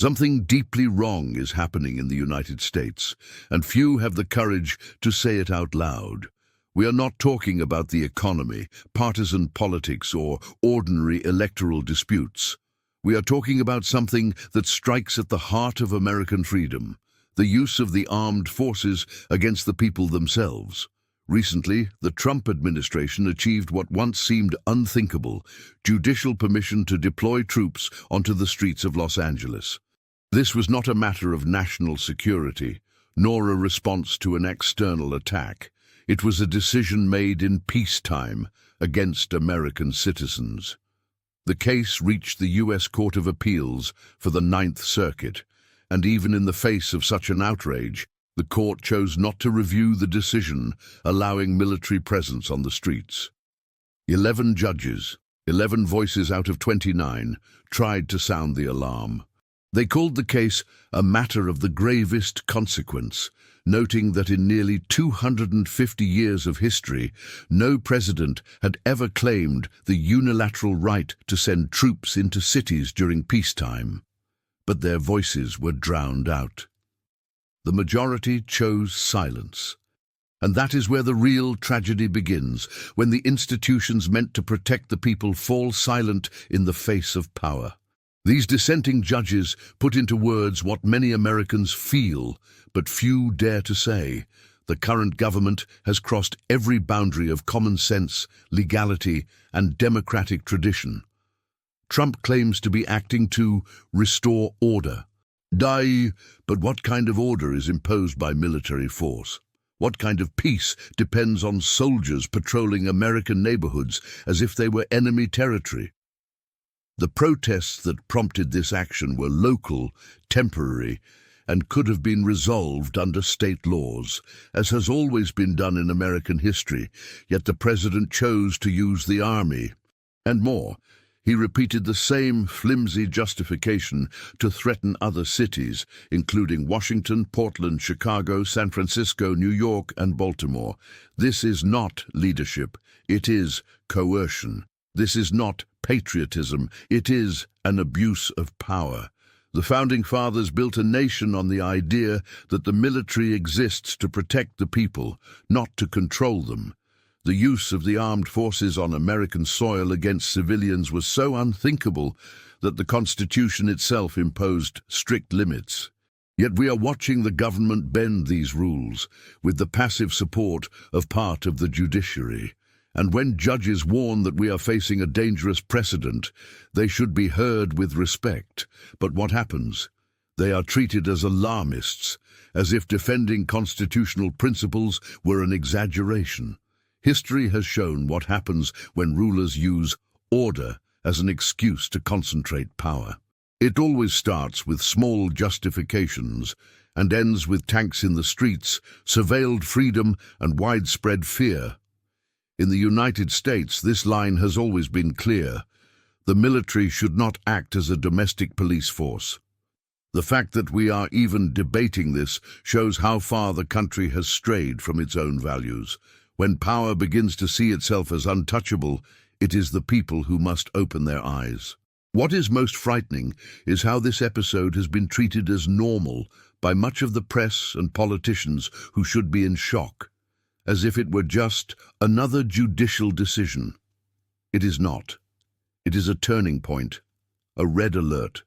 Something deeply wrong is happening in the United States, and few have the courage to say it out loud. We are not talking about the economy, partisan politics, or ordinary electoral disputes. We are talking about something that strikes at the heart of American freedom, the use of the armed forces against the people themselves. Recently, the Trump administration achieved what once seemed unthinkable: judicial permission to deploy troops onto the streets of Los Angeles. This was not a matter of national security, nor a response to an external attack. It was a decision made in peacetime against American citizens. The case reached the U.S. Court of Appeals for the Ninth Circuit, and even in the face of such an outrage, the court chose not to review the decision, allowing military presence on the streets. 11 judges, 11 voices out of 29, tried to sound the alarm. They called the case a matter of the gravest consequence, noting that in nearly 250 years of history, no president had ever claimed the unilateral right to send troops into cities during peacetime. But their voices were drowned out. The majority chose silence. And that is where the real tragedy begins, when the institutions meant to protect the people fall silent in the face of power. These dissenting judges put into words what many Americans feel, but few dare to say. The current government has crossed every boundary of common sense, legality, and democratic tradition. Trump claims to be acting to restore order. But what kind of order is imposed by military force? What kind of peace depends on soldiers patrolling American neighborhoods as if they were enemy territory? The protests that prompted this action were local, temporary, and could have been resolved under state laws, as has always been done in American history, yet the president chose to use the army. And more, he repeated the same flimsy justification to threaten other cities, including Washington, Portland, Chicago, San Francisco, New York, and Baltimore. This is not leadership, it is coercion. This is not patriotism, it is an abuse of power. The Founding Fathers built a nation on the idea that the military exists to protect the people, not to control them. The use of the armed forces on American soil against civilians was so unthinkable that the Constitution itself imposed strict limits. Yet we are watching the government bend these rules with the passive support of part of the judiciary. And when judges warn that we are facing a dangerous precedent, they should be heard with respect. But what happens? They are treated as alarmists, as if defending constitutional principles were an exaggeration. History has shown what happens when rulers use order as an excuse to concentrate power. It always starts with small justifications and ends with tanks in the streets, surveilled freedom, and widespread fear. In the United States, this line has always been clear. The military should not act as a domestic police force. The fact that we are even debating this shows how far the country has strayed from its own values. When power begins to see itself as untouchable, it is the people who must open their eyes. What is most frightening is how this episode has been treated as normal by much of the press and politicians who should be in shock, as if it were just another judicial decision. It is not. It is a turning point, a red alert.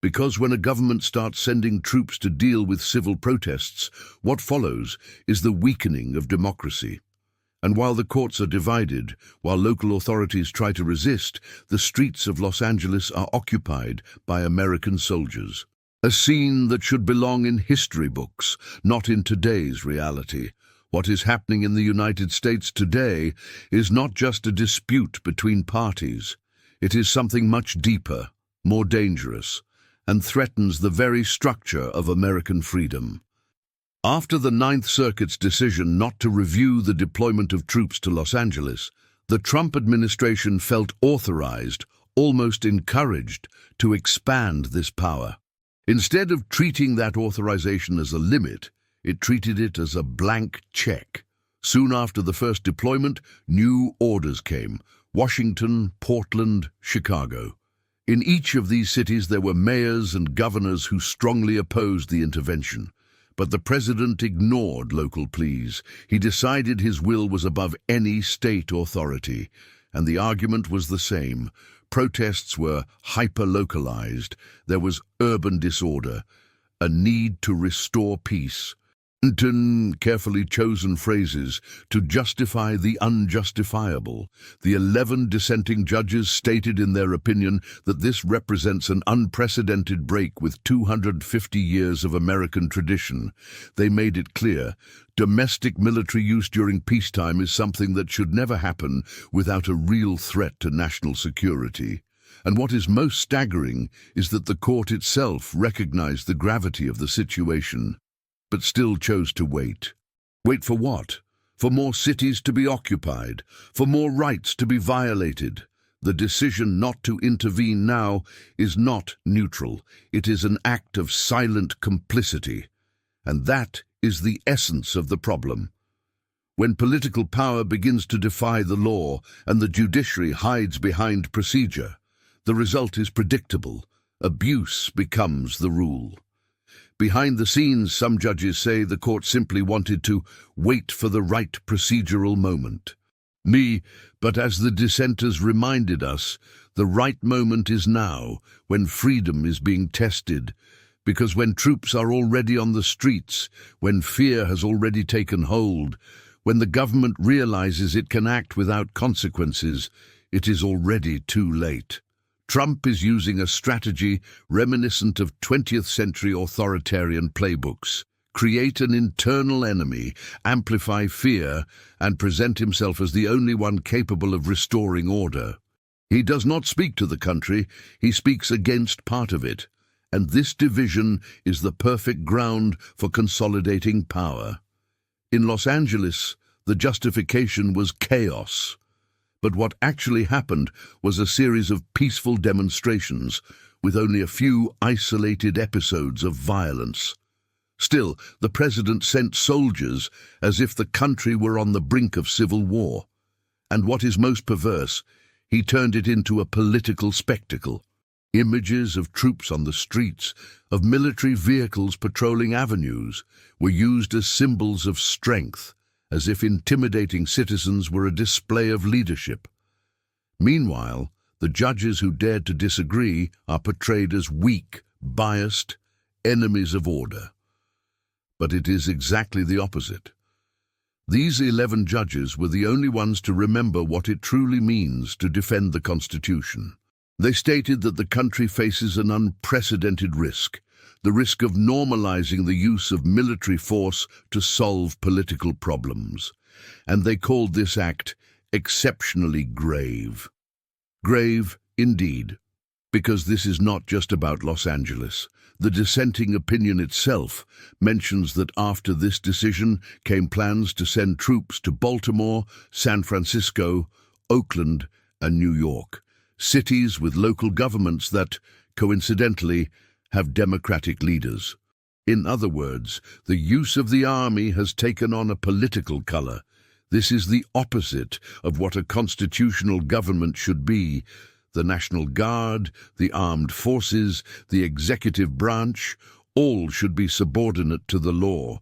Because when a government starts sending troops to deal with civil protests, what follows is the weakening of democracy. And while the courts are divided, while local authorities try to resist, the streets of Los Angeles are occupied by American soldiers. A scene that should belong in history books, not in today's reality. What is happening in the United States today is not just a dispute between parties. It is something much deeper, more dangerous, and threatens the very structure of American freedom. After the Ninth Circuit's decision not to review the deployment of troops to Los Angeles, the Trump administration felt authorized, almost encouraged, to expand this power. Instead of treating that authorization as a limit, it treated it as a blank check. Soon after the first deployment, new orders came: Washington, Portland, Chicago. In each of these cities there were mayors and governors who strongly opposed the intervention. But the president ignored local pleas. He decided his will was above any state authority, and the argument was the same. Protests were hyper-localized. There was urban disorder, a need to restore peace. Carefully chosen phrases to justify the unjustifiable. The 11 dissenting judges stated in their opinion that this represents an unprecedented break with 250 years of American tradition. They made it clear, domestic military use during peacetime is something that should never happen without a real threat to national security. And what is most staggering is that the court itself recognized the gravity of the situation, but still chose to wait. Wait for what? For more cities to be occupied, for more rights to be violated. The decision not to intervene now is not neutral. It is an act of silent complicity. And that is the essence of the problem. When political power begins to defy the law and the judiciary hides behind procedure, the result is predictable. Abuse becomes the rule. Behind the scenes, some judges say the court simply wanted to wait for the right procedural moment. But as the dissenters reminded us, the right moment is now, when freedom is being tested. Because when troops are already on the streets, when fear has already taken hold, when the government realizes it can act without consequences, it is already too late. Trump is using a strategy reminiscent of 20th century authoritarian playbooks. Create an internal enemy, amplify fear, and present himself as the only one capable of restoring order. He does not speak to the country, he speaks against part of it. And this division is the perfect ground for consolidating power. In Los Angeles, the justification was chaos. But what actually happened was a series of peaceful demonstrations, with only a few isolated episodes of violence. Still, the president sent soldiers as if the country were on the brink of civil war. And what is most perverse, he turned it into a political spectacle. Images of troops on the streets, of military vehicles patrolling avenues, were used as symbols of strength, as if intimidating citizens were a display of leadership. Meanwhile, the judges who dared to disagree are portrayed as weak, biased, enemies of order. But it is exactly the opposite. These 11 judges were the only ones to remember what it truly means to defend the Constitution. They stated that the country faces an unprecedented risk, the risk of normalizing the use of military force to solve political problems. And they called this act exceptionally grave. Grave, indeed, because this is not just about Los Angeles. The dissenting opinion itself mentions that after this decision came plans to send troops to Baltimore, San Francisco, Oakland, and New York, cities with local governments that, coincidentally, have democratic leaders. In other words, the use of the army has taken on a political color. This is the opposite of what a constitutional government should be. The National Guard, the armed forces, the executive branch, all should be subordinate to the law.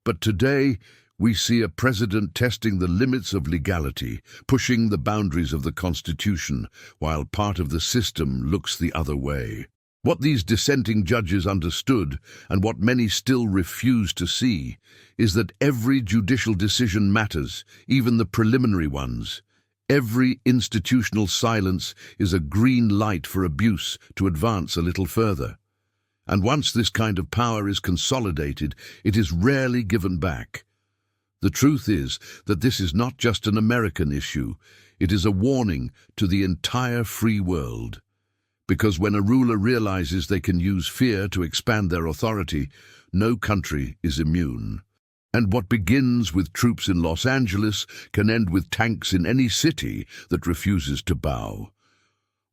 But today, we see a president testing the limits of legality, pushing the boundaries of the Constitution, while part of the system looks the other way. What these dissenting judges understood, and what many still refuse to see, is that every judicial decision matters, even the preliminary ones. Every institutional silence is a green light for abuse to advance a little further. And once this kind of power is consolidated, it is rarely given back. The truth is that this is not just an American issue, it is a warning to the entire free world. Because when a ruler realizes they can use fear to expand their authority, no country is immune. And what begins with troops in Los Angeles can end with tanks in any city that refuses to bow.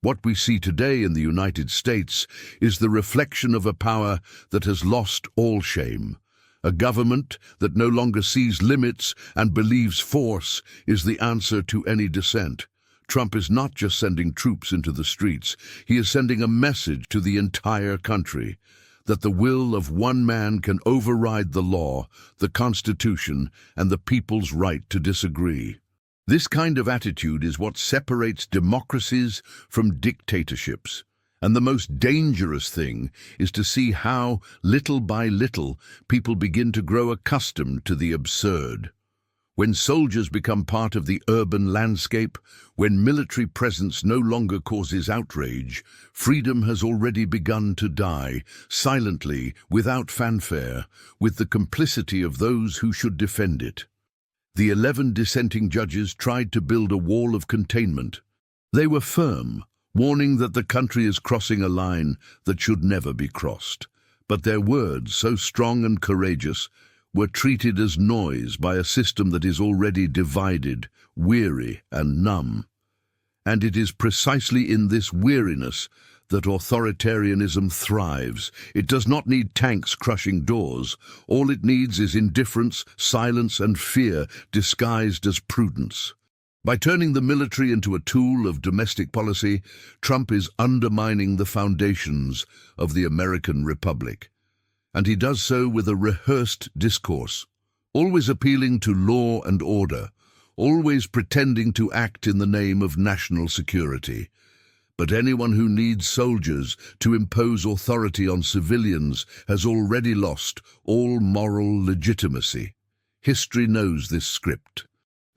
What we see today in the United States is the reflection of a power that has lost all shame. A government that no longer sees limits and believes force is the answer to any dissent. Trump is not just sending troops into the streets, he is sending a message to the entire country that the will of one man can override the law, the Constitution, and the people's right to disagree. This kind of attitude is what separates democracies from dictatorships. And the most dangerous thing is to see how, little by little, people begin to grow accustomed to the absurd. When soldiers become part of the urban landscape, when military presence no longer causes outrage, freedom has already begun to die, silently, without fanfare, with the complicity of those who should defend it. The 11 dissenting judges tried to build a wall of containment. They were firm, warning that the country is crossing a line that should never be crossed. But their words, so strong and courageous, were treated as noise by a system that is already divided, weary and numb. And it is precisely in this weariness that authoritarianism thrives. It does not need tanks crushing doors. All it needs is indifference, silence, and fear disguised as prudence. By turning the military into a tool of domestic policy, Trump is undermining the foundations of the American Republic. And he does so with a rehearsed discourse, always appealing to law and order, always pretending to act in the name of national security. But anyone who needs soldiers to impose authority on civilians has already lost all moral legitimacy. History knows this script.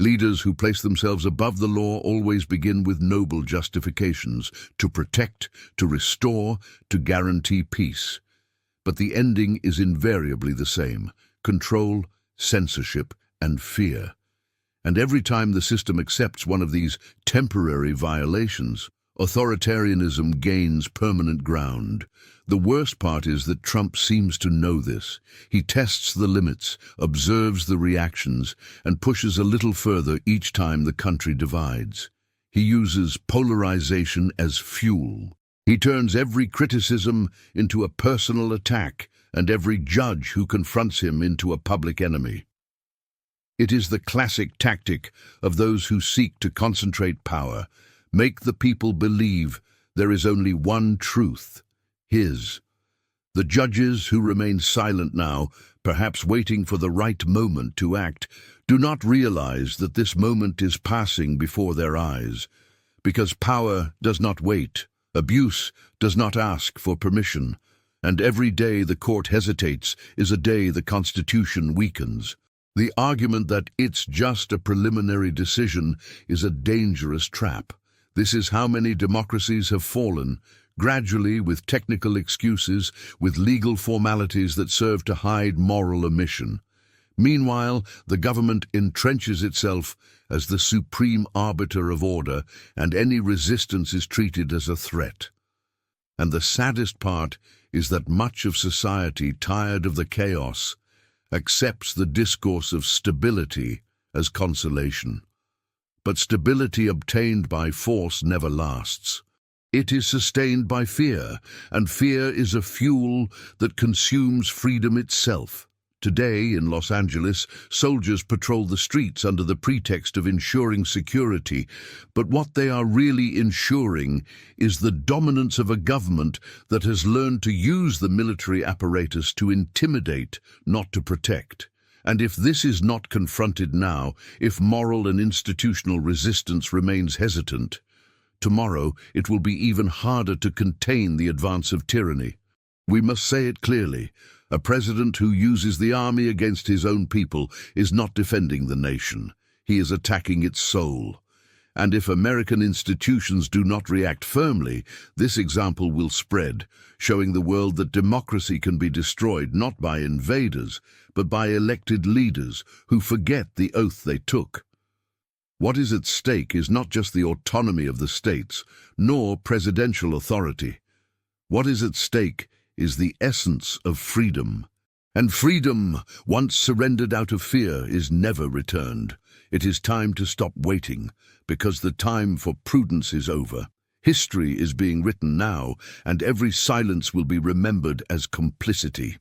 Leaders who place themselves above the law always begin with noble justifications: to protect, to restore, to guarantee peace. But the ending is invariably the same: control, censorship, and fear. And every time the system accepts one of these temporary violations, authoritarianism gains permanent ground. The worst part is that Trump seems to know this. He tests the limits, observes the reactions, and pushes a little further each time the country divides. He uses polarization as fuel. He turns every criticism into a personal attack, and every judge who confronts him into a public enemy. It is the classic tactic of those who seek to concentrate power, make the people believe there is only one truth, his. The judges who remain silent now, perhaps waiting for the right moment to act, do not realize that this moment is passing before their eyes, because power does not wait, abuse does not ask for permission, and every day the court hesitates is a day the Constitution weakens. The argument that it's just a preliminary decision is a dangerous trap. This is how many democracies have fallen, gradually, with technical excuses, with legal formalities that serve to hide moral omission. Meanwhile, the government entrenches itself as the supreme arbiter of order, and any resistance is treated as a threat. And the saddest part is that much of society, tired of the chaos, accepts the discourse of stability as consolation. But stability obtained by force never lasts. It is sustained by fear, and fear is a fuel that consumes freedom itself. Today, in Los Angeles, soldiers patrol the streets under the pretext of ensuring security, but what they are really ensuring is the dominance of a government that has learned to use the military apparatus to intimidate, not to protect. And if this is not confronted now, if moral and institutional resistance remains hesitant, tomorrow it will be even harder to contain the advance of tyranny. We must say it clearly: a president who uses the army against his own people is not defending the nation. He is attacking its soul. And if American institutions do not react firmly, this example will spread, showing the world that democracy can be destroyed not by invaders, but by elected leaders who forget the oath they took. What is at stake is not just the autonomy of the states, nor presidential authority. What is at stake is the essence of freedom. And freedom, once surrendered out of fear, is never returned. It is time to stop waiting, because the time for prudence is over. History is being written now, and every silence will be remembered as complicity.